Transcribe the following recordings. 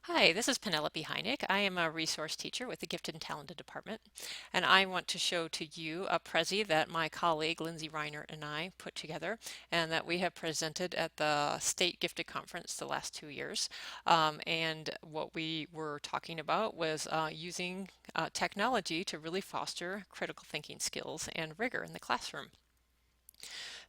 Hi, this is Penelope Heineck. I am a resource teacher with the Gifted and Talented Department, and I want to show to you a Prezi that my colleague Lindsay Reiner and I put together and that we have presented at the State Gifted Conference the last 2 years. And what we were talking about was using technology to really foster critical thinking skills and rigor in the classroom.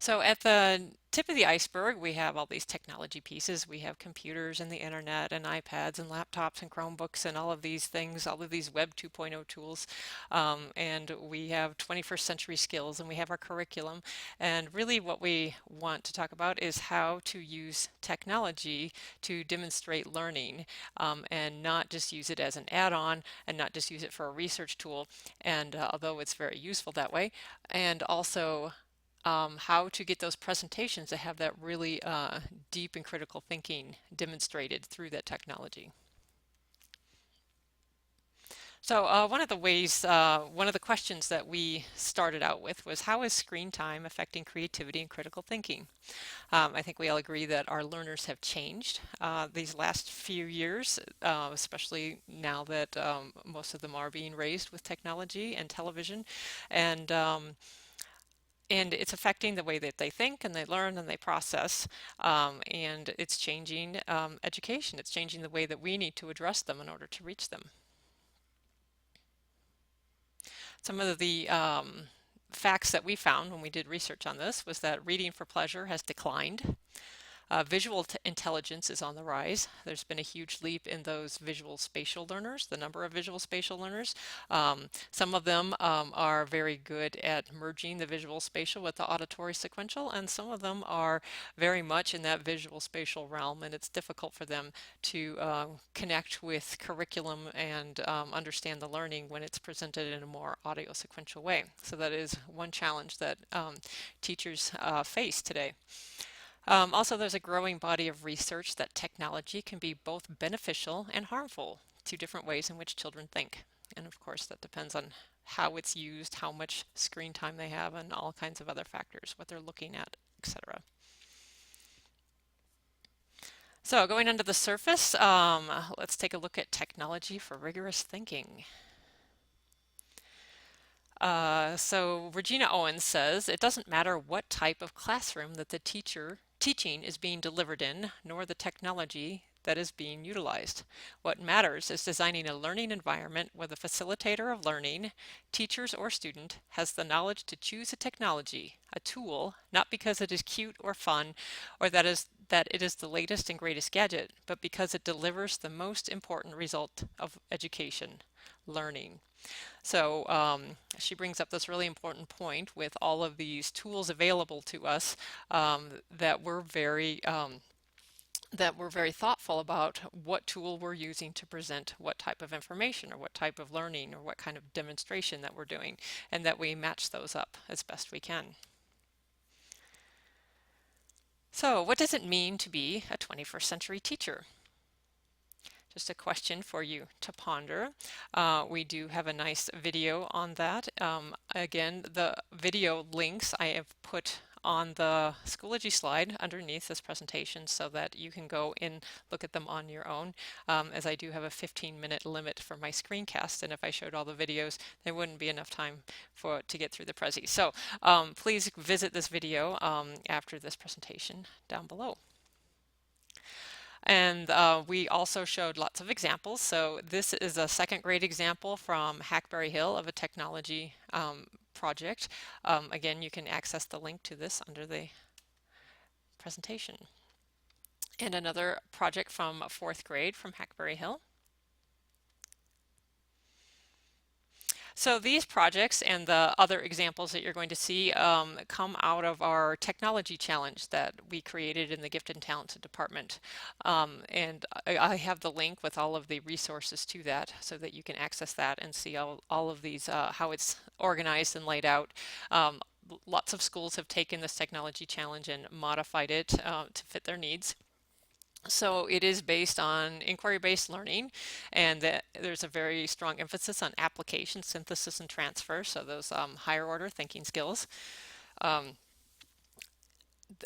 So at the tip of the iceberg, we have all these technology pieces. We have computers and the internet and iPads and laptops and Chromebooks and all of these things, all of these Web 2.0 tools. And we have 21st century skills and we have our curriculum. And really what we want to talk about is how to use technology to demonstrate learning and not just use it as an add-on and not just use it for a research tool. And although it's very useful that way, and also how to get those presentations that have that really deep and critical thinking demonstrated through that technology. So one of the questions that we started out with was how is screen time affecting creativity and critical thinking? I think we all agree that our learners have changed these last few years, especially now that most of them are being raised with technology and television. And and it's affecting the way that they think and they learn and they process. And it's changing education. It's changing the way that we need to address them in order to reach them. Some of the facts that we found when we did research on this was that reading for pleasure has declined. Visual intelligence is on the rise. There's been a huge leap in those visual spatial learners, the number of visual spatial learners. Some of them are very good at merging the visual spatial with the auditory sequential, and some of them are very much in that visual spatial realm, and it's difficult for them to connect with curriculum and understand the learning when it's presented in a more audio sequential way. So that is one challenge that teachers face today. Also, there's a growing body of research that technology can be both beneficial and harmful to different ways in which children think. And of course, that depends on how it's used, how much screen time they have, and all kinds of other factors, what they're looking at, etc. So going under the surface, let's take a look at technology for rigorous thinking. So Regina Owens says, it doesn't matter what type of classroom that the teaching is being delivered in, nor the technology that is being utilized. What matters is designing a learning environment where the facilitator of learning, teachers or student, has the knowledge to choose a technology, a tool, not because it is cute or fun or that it is the latest and greatest gadget, but because it delivers the most important result of education, learning. So she brings up this really important point with all of these tools available to us that we're very thoughtful about what tool we're using to present what type of information or what type of learning or what kind of demonstration that we're doing, and that we match those up as best we can. So what does it mean to be a 21st century teacher? Just a question for you to ponder. We do have a nice video on that. Again, the video links I have put on the Schoology slide underneath this presentation so that you can go and look at them on your own, as I do have a 15-minute limit for my screencast, and if I showed all the videos, there wouldn't be enough time to get through the Prezi. So please visit this video after this presentation down below. And we also showed lots of examples. So this is a second grade example from Hackberry Hill of a technology project. Again, you can access the link to this under the presentation. And another project from fourth grade from Hackberry Hill. So these projects and the other examples that you're going to see come out of our technology challenge that we created in the Gifted and Talented department. And I have the link with all of the resources to that so that you can access that and see all of these, how it's organized and laid out. Lots of schools have taken this technology challenge and modified it to fit their needs. So it is based on inquiry-based learning, and there's a very strong emphasis on application, synthesis, and transfer, so those higher order thinking skills. Um,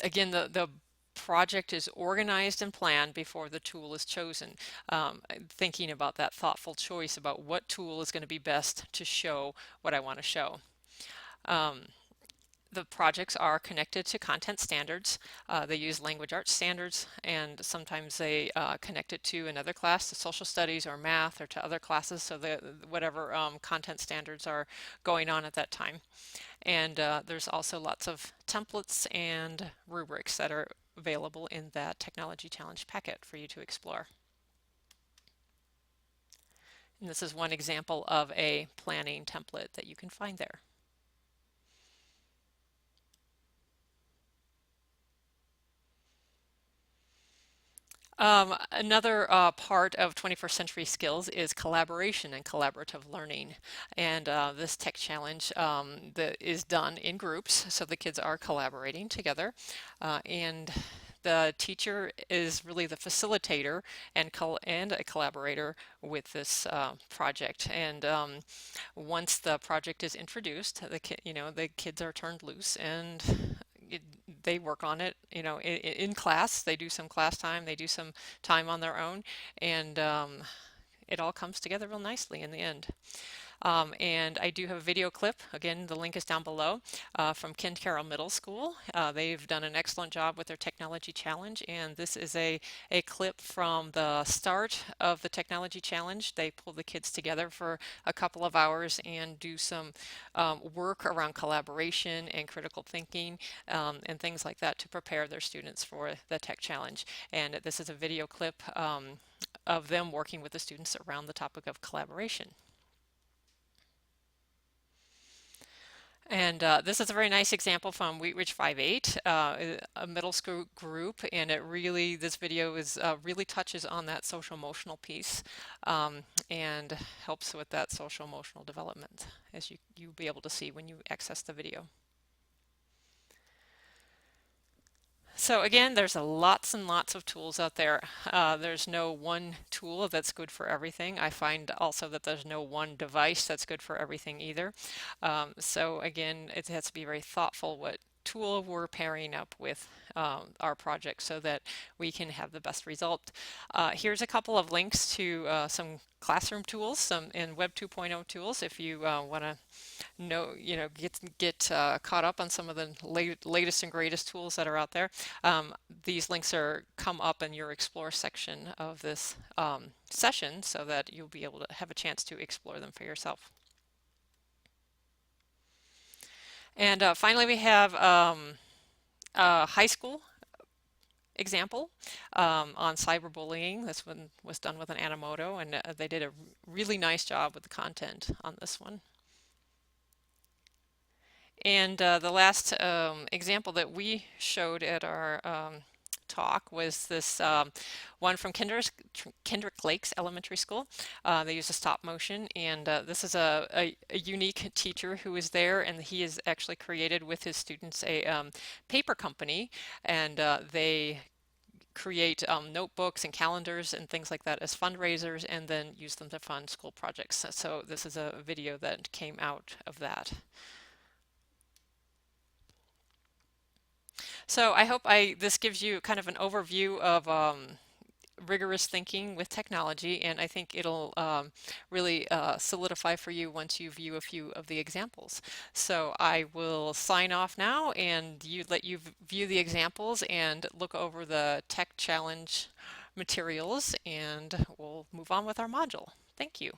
Again, the project is organized and planned before the tool is chosen. Thinking about that thoughtful choice about what tool is going to be best to show what I want to show. The projects are connected to content standards. They use language arts standards, and sometimes they connect it to another class, to social studies or math, or to other classes, so that whatever content standards are going on at that time. And there's also lots of templates and rubrics that are available in that Technology Challenge packet for you to explore. And this is one example of a planning template that you can find there. Another part of 21st century skills is collaboration and collaborative learning. And this tech challenge that is done in groups, so the kids are collaborating together. And the teacher is really the facilitator and a collaborator with this project. And once the project is introduced, the kids are turned loose and they work on it, in class. They do some class time, they do some time on their own, and it all comes together real nicely in the end. And I do have a video clip. Again, the link is down below from Ken Carroll Middle School. They've done an excellent job with their technology challenge, and this is a clip from the start of the technology challenge. They pull the kids together for a couple of hours and do some work around collaboration and critical thinking and things like that to prepare their students for the tech challenge. And this is a video clip of them working with the students around the topic of collaboration. And this is a very nice example from Wheat Ridge 5-8, a middle school group, and this video really touches on that social emotional piece and helps with that social emotional development, as you'll be able to see when you access the video. So again, there's lots and lots of tools out there. There's no one tool that's good for everything. I find also that there's no one device that's good for everything either. So again, it has to be very thoughtful what tool we're pairing up with our project so that we can have the best result. Here's a couple of links to some classroom tools, some in Web 2.0 tools, if you want to get caught up on some of the latest and greatest tools that are out there. These links come up in your Explore section of this session so that you'll be able to have a chance to explore them for yourself. And finally, we have a high school example on cyberbullying. This one was done with an Animoto, and they did a really nice job with the content on this one. And the last example that we showed at our talk was this one from Kendrick Lakes Elementary School. They use a stop motion, and this is a unique teacher who is there, and he has actually created with his students a paper company, and they create notebooks and calendars and things like that as fundraisers and then use them to fund school projects. So this is a video that came out of that. So I hope this gives you kind of an overview of rigorous thinking with technology, and I think it'll really solidify for you once you view a few of the examples. So I will sign off now and let you view the examples and look over the Tech Challenge materials, and we'll move on with our module. Thank you.